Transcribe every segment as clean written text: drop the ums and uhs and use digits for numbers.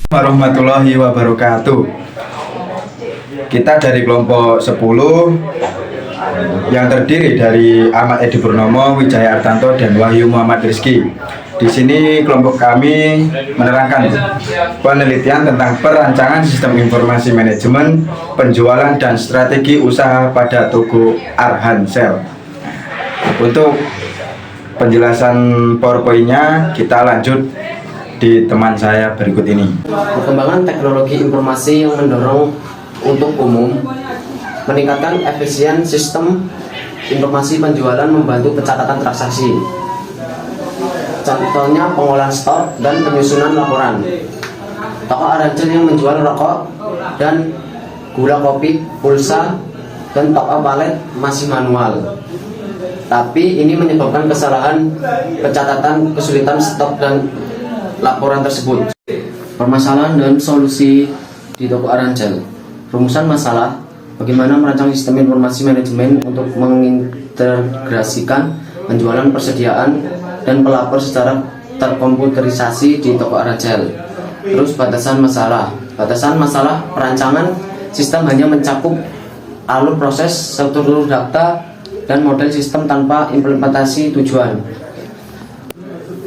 Warahmatullahi wabarakatuh. Kita dari kelompok 10 yang terdiri dari Ahmad Edi Purnomo, Wijaya Artanto, dan Wahyu Muhammad Rizky. Di sini kelompok kami menerangkan penelitian tentang perancangan sistem informasi manajemen, penjualan, dan strategi usaha pada toko Arhansel. Untuk penjelasan PowerPoint-nya kita lanjut di teman saya berikut ini. Perkembangan teknologi informasi yang mendorong untuk umum meningkatkan efisien sistem informasi penjualan, membantu pencatatan transaksi. Contohnya pengolahan stok dan penyusunan laporan. Toko Arhansel yang menjual rokok dan gula kopi, pulsa, dan toko palet masih manual. Tapi ini menyebabkan kesalahan pencatatan, kesulitan stok dan laporan tersebut. Permasalahan dan solusi di toko Arhansel. Rumusan masalah: bagaimana merancang sistem informasi manajemen untuk mengintegrasikan penjualan, persediaan, dan pelapor secara terkomputerisasi di toko Arhansel. Terus batasan masalah. Batasan masalah perancangan sistem hanya mencakup alur proses, struktur data, dan model sistem tanpa implementasi tujuan.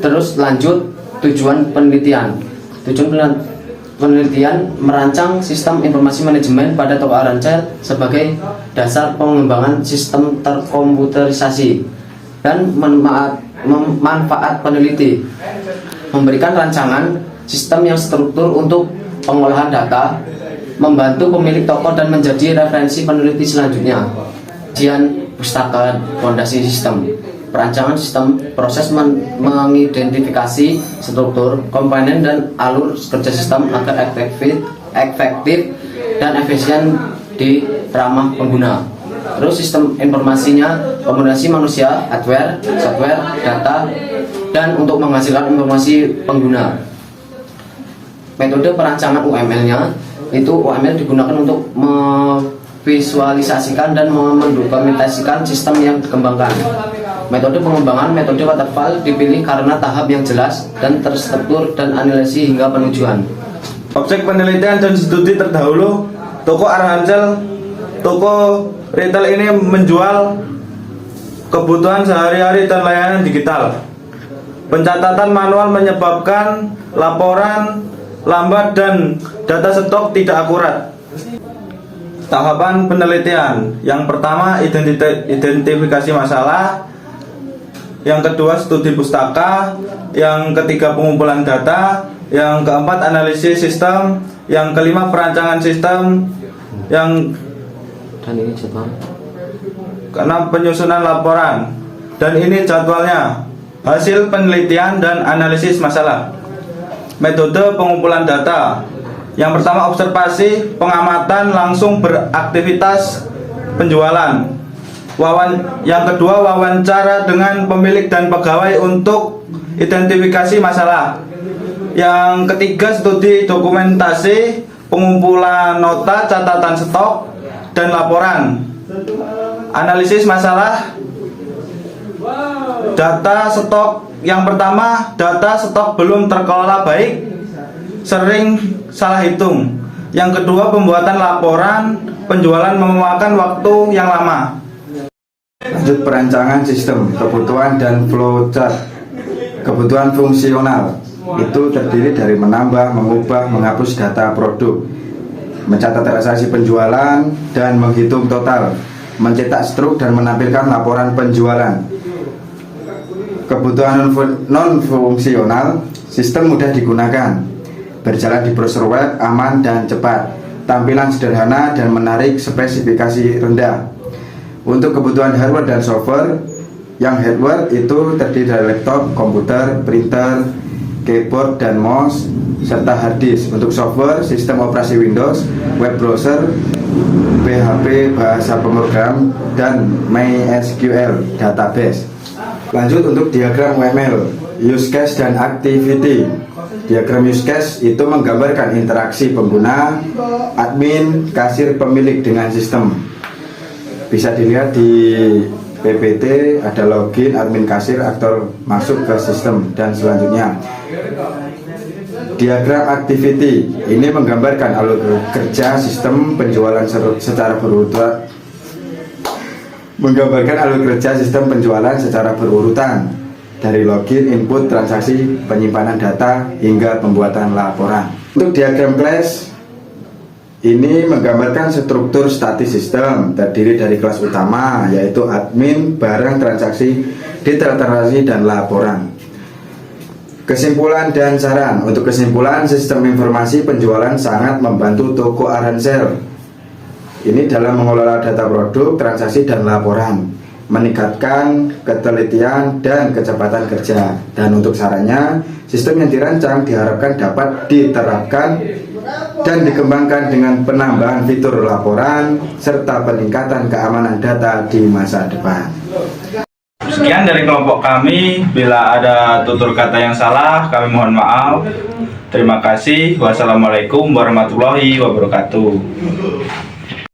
Terus lanjut tujuan penelitian. Tujuan penelitian merancang sistem informasi manajemen pada toko Arhansel sebagai dasar pengembangan sistem terkomputerisasi dan manfaat peneliti. Memberikan rancangan sistem yang struktur untuk pengolahan data, membantu pemilik toko dan menjadi referensi peneliti selanjutnya. Kajian pustaka fondasi sistem. Perancangan sistem, proses mengidentifikasi struktur, komponen, dan alur kerja sistem agar efektif dan efisien di ramah pengguna. Terus sistem informasinya, komunikasi manusia, hardware, software, data, dan untuk menghasilkan informasi pengguna. Metode perancangan UML-nya itu UML digunakan untuk memvisualisasikan dan mendokumentasikan sistem yang dikembangkan. Metode pengembangan, metode waterfall dipilih karena tahap yang jelas dan terstruktur dan analisis hingga penujuan. Objek penelitian dan studi terdahulu, toko Arhansel, toko retail ini menjual kebutuhan sehari-hari dan layanan digital. Pencatatan manual menyebabkan laporan lambat dan data stok tidak akurat. Tahapan penelitian: yang pertama identifikasi masalah, yang kedua studi pustaka, yang ketiga pengumpulan data, yang keempat analisis sistem, yang kelima perancangan sistem, yang Dan ini jadwal. keenam penyusunan laporan. Dan ini jadwalnya: hasil penelitian dan analisis masalah. Metode pengumpulan data: yang pertama observasi, pengamatan, langsung beraktivitas penjualan. Yang kedua wawancara dengan pemilik dan pegawai untuk identifikasi masalah. Yang ketiga studi dokumentasi, pengumpulan nota, catatan stok, dan laporan. Analisis masalah, data stok. Yang pertama, data stok belum terkelola baik, sering salah hitung. Yang kedua, pembuatan laporan penjualan memakan waktu yang lama. Lanjut perancangan sistem, kebutuhan dan flowchart. Kebutuhan fungsional itu terdiri dari menambah, mengubah, menghapus data produk, mencatat transaksi penjualan dan menghitung total, mencetak struk dan menampilkan laporan penjualan. Kebutuhan non fungsional, sistem mudah digunakan, berjalan di browser web, aman dan cepat, tampilan sederhana dan menarik, spesifikasi rendah. Untuk kebutuhan hardware dan software, yang hardware itu terdiri dari laptop, komputer, printer, keyboard dan mouse, serta hard disk. Untuk software, sistem operasi Windows, web browser, PHP, bahasa pemrogram, dan MySQL database. Lanjut untuk diagram UML, use case dan activity. Diagram use case itu menggambarkan interaksi pengguna, admin, kasir, pemilik dengan sistem. Bisa dilihat di PPT, ada login, admin, kasir, aktor masuk ke sistem, dan selanjutnya. Diagram activity ini menggambarkan alur kerja sistem penjualan secara berurutan. Dari login, input, transaksi, penyimpanan data hingga pembuatan laporan. Untuk diagram class ini menggambarkan struktur statis sistem terdiri dari kelas utama yaitu admin, barang, transaksi, detail transaksi, dan laporan. Kesimpulan dan saran. Untuk kesimpulan, sistem informasi penjualan sangat membantu toko Arancel ini dalam mengelola data produk, transaksi, dan laporan, meningkatkan ketelitian dan kecepatan kerja. Dan untuk sarannya, sistem yang dirancang diharapkan dapat diterapkan dan dikembangkan dengan penambahan fitur laporan serta peningkatan keamanan data di masa depan. Sekian dari kelompok kami. Bila ada tutur kata yang salah, kami mohon maaf. Terima kasih. Wassalamualaikum warahmatullahi wabarakatuh.